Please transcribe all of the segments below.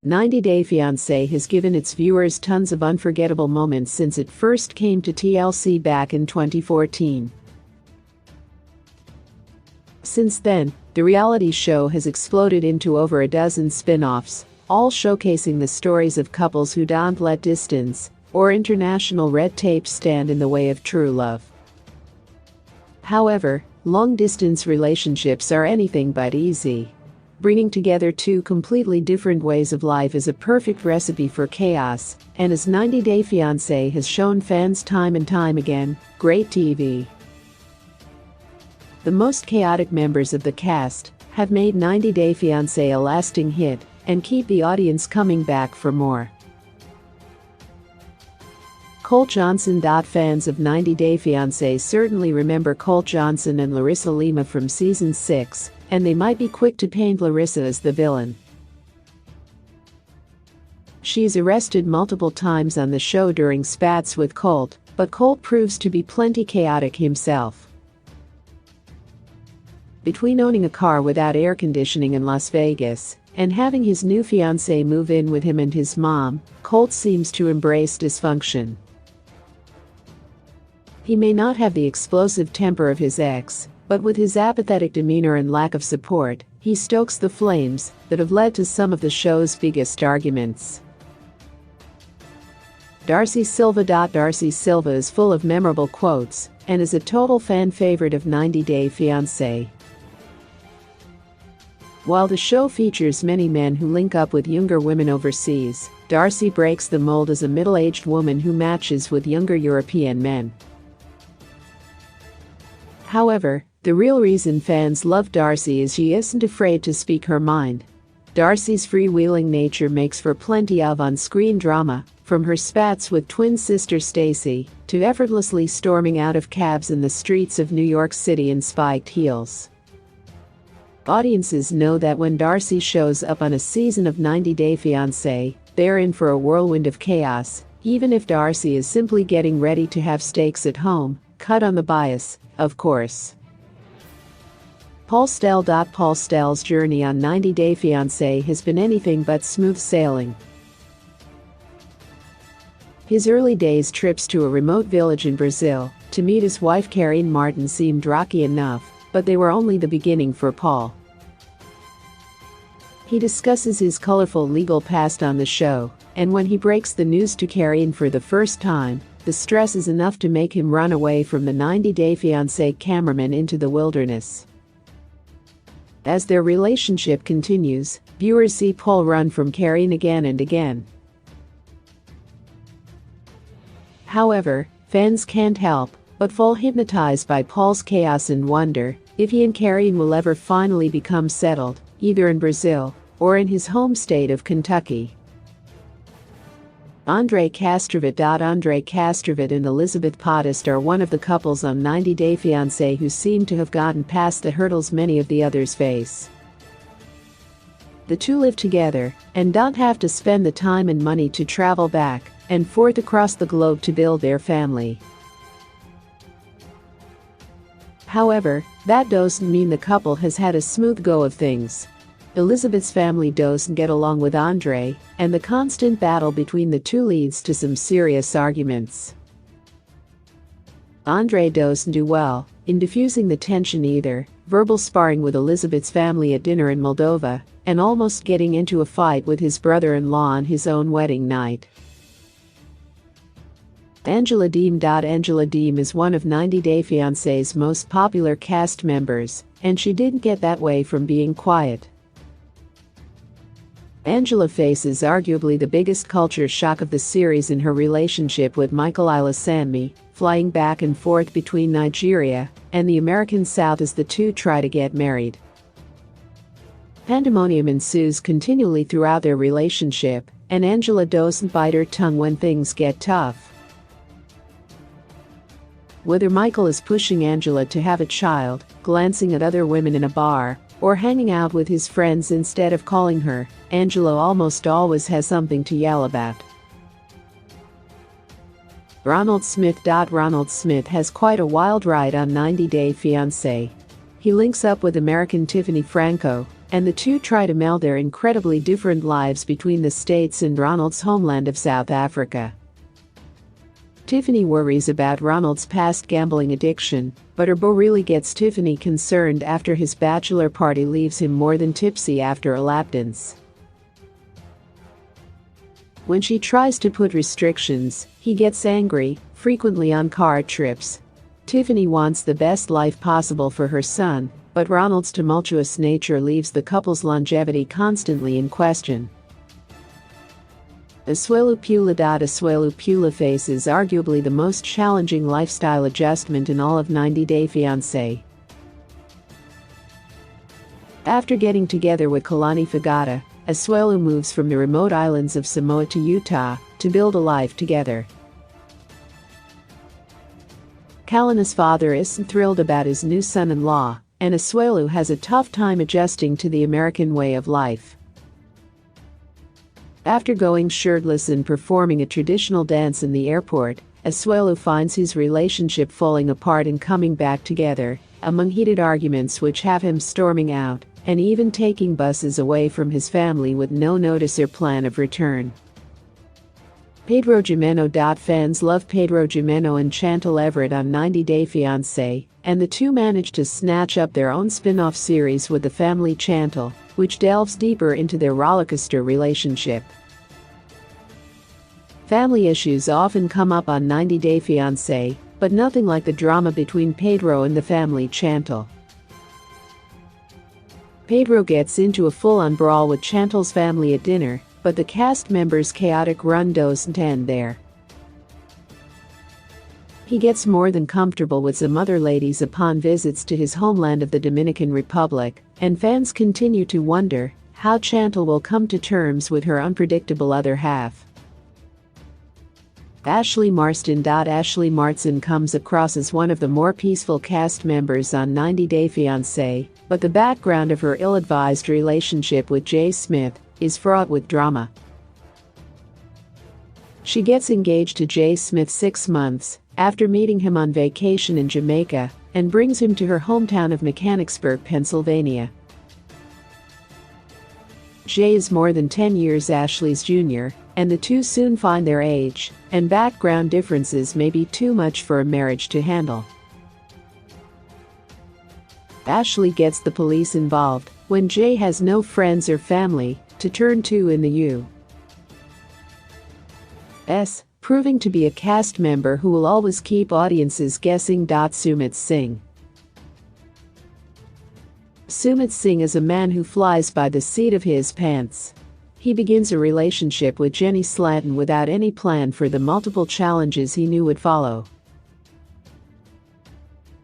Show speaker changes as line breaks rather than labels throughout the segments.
90 Day Fiancé has given its viewers tons of unforgettable moments since it first came to TLC back in 2014. Since then, the reality show has exploded into over a dozen spin-offs, all showcasing the stories of couples who don't let distance or international red tape stand in the way of true love. However, long-distance relationships are anything but easy. Bringing together two completely different ways of life is a perfect recipe for chaos, and as 90 Day Fiancé has shown fans time and time again, great TV. The most chaotic members of the cast have made 90 Day Fiancé a lasting hit and keep the audience coming back for more. Colt Johnson. Fans of 90 Day Fiancé certainly remember Colt Johnson and Larissa Lima from season 6, and they might be quick to paint Larissa as the villain. She's arrested multiple times on the show during spats with Colt, but Colt proves to be plenty chaotic himself. Between owning a car without air conditioning in Las Vegas and having his new fiancée move in with him and his mom, Colt seems to embrace dysfunction. He may not have the explosive temper of his ex, but with his apathetic demeanor and lack of support, he stokes the flames that have led to some of the show's biggest arguments. Darcy Silva. Darcy Silva is full of memorable quotes and is a total fan favorite of 90 Day Fiancé. While the show features many men who link up with younger women overseas, Darcy breaks the mold as a middle-aged woman who matches with younger European men. However, the real reason fans love Darcy is she isn't afraid to speak her mind. Darcy's freewheeling nature makes for plenty of on-screen drama, from her spats with twin sister Stacy to effortlessly storming out of cabs in the streets of New York City in spiked heels. Audiences know that when Darcy shows up on a season of 90 Day Fiancé, they're in for a whirlwind of chaos, even if Darcy is simply getting ready to have steaks at home, cut on the bias, of course. Paul Stell. Paul Stell's journey on 90 Day Fiancé has been anything but smooth sailing. His early days trips to a remote village in Brazil to meet his wife Karine Martin seemed rocky enough, but they were only the beginning for Paul. He discusses his colorful legal past on the show, and when he breaks the news to Karine for the first time, the stress is enough to make him run away from the 90 Day Fiancé cameraman into the wilderness. As their relationship continues, viewers see Paul run from Karine again and again. However, fans can't help but fall hypnotized by Paul's chaos and wonder if he and Karine will ever finally become settled, either in Brazil or in his home state of Kentucky. Andre Castrovet. Andre Castrovet and Elizabeth Potist are one of the couples on 90 Day Fiancé who seem to have gotten past the hurdles many of the others face. The two live together and don't have to spend the time and money to travel back and forth across the globe to build their family. However, that doesn't mean the couple has had a smooth go of things. Elizabeth's family doesn't get along with Andre, and the constant battle between the two leads to some serious arguments. Andre doesn't do well in diffusing the tension either, verbal sparring with Elizabeth's family at dinner in Moldova, and almost getting into a fight with his brother-in-law on his own wedding night. Angela Deem. Angela Deem is one of 90 Day Fiancé's most popular cast members, and she didn't get that way from being quiet. Angela faces arguably the biggest culture shock of the series in her relationship with Michael Ilesanmi, flying back and forth between Nigeria and the American South as the two try to get married. Pandemonium ensues continually throughout their relationship, and Angela doesn't bite her tongue when things get tough. Whether Michael is pushing Angela to have a child, glancing at other women in a bar, or hanging out with his friends instead of calling her, Angela almost always has something to yell about. Ronald Smith. Ronald Smith has quite a wild ride on 90 Day Fiancé. He links up with American Tiffany Franco, and the two try to meld their incredibly different lives between the States and Ronald's homeland of South Africa. Tiffany worries about Ronald's past gambling addiction, but her beau really gets Tiffany concerned after his bachelor party leaves him more than tipsy after a lap dance. When she tries to put restrictions, he gets angry, frequently on car trips. Tiffany wants the best life possible for her son, but Ronald's tumultuous nature leaves the couple's longevity constantly in question. Asuelu face is arguably the most challenging lifestyle adjustment in all of 90 Day Fiancé. After getting together with Kalani Fagata, Asuelu moves from the remote islands of Samoa to Utah to build a life together. Kalani's father isn't thrilled about his new son-in-law, and Asuelu has a tough time adjusting to the American way of life. After going shirtless and performing a traditional dance in the airport, Asuelu finds his relationship falling apart and coming back together, among heated arguments which have him storming out, and even taking buses away from his family with no notice or plan of return. Pedro Jimeno. Fans love Pedro Jimeno and Chantal Everett on 90 Day Fiancé, and the two managed to snatch up their own spin-off series with the family Chantal, which delves deeper into their rollercoaster relationship. Family issues often come up on 90 Day Fiancé, but nothing like the drama between Pedro and the family Chantal. Pedro gets into a full-on brawl with Chantal's family at dinner, but the cast members' chaotic run doesn't end there. He gets more than comfortable with some other ladies upon visits to his homeland of the Dominican Republic, and fans continue to wonder how Chantal will come to terms with her unpredictable other half. Ashley Marston comes across as one of the more peaceful cast members on 90 Day Fiancé, but the background of her ill-advised relationship with Jay Smith is fraught with drama. She gets engaged to Jay Smith 6 months after meeting him on vacation in Jamaica and brings him to her hometown of Mechanicsburg, Pennsylvania. Jay is more than 10 years Ashley's junior, and the two soon find their age and background differences may be too much for a marriage to handle. Ashley gets the police involved when Jay has no friends or family to turn to in the U.S., proving to be a cast member who will always keep audiences guessing. Sumit Singh. Sumit Singh is a man who flies by the seat of his pants. He begins a relationship with Jenny Slatton without any plan for the multiple challenges he knew would follow.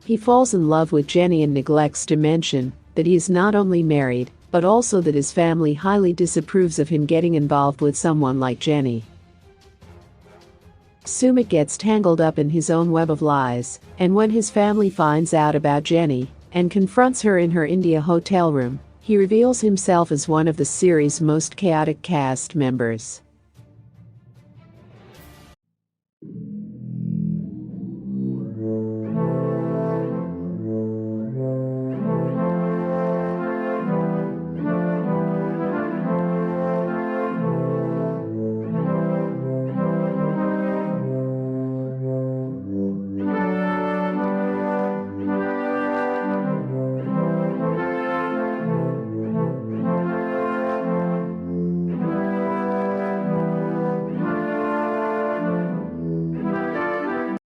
He falls in love with Jenny and neglects to mention that he is not only married, but also that his family highly disapproves of him getting involved with someone like Jenny. Sumit gets tangled up in his own web of lies, and when his family finds out about Jenny and confronts her in her India hotel room, he reveals himself as one of the series' most chaotic cast members.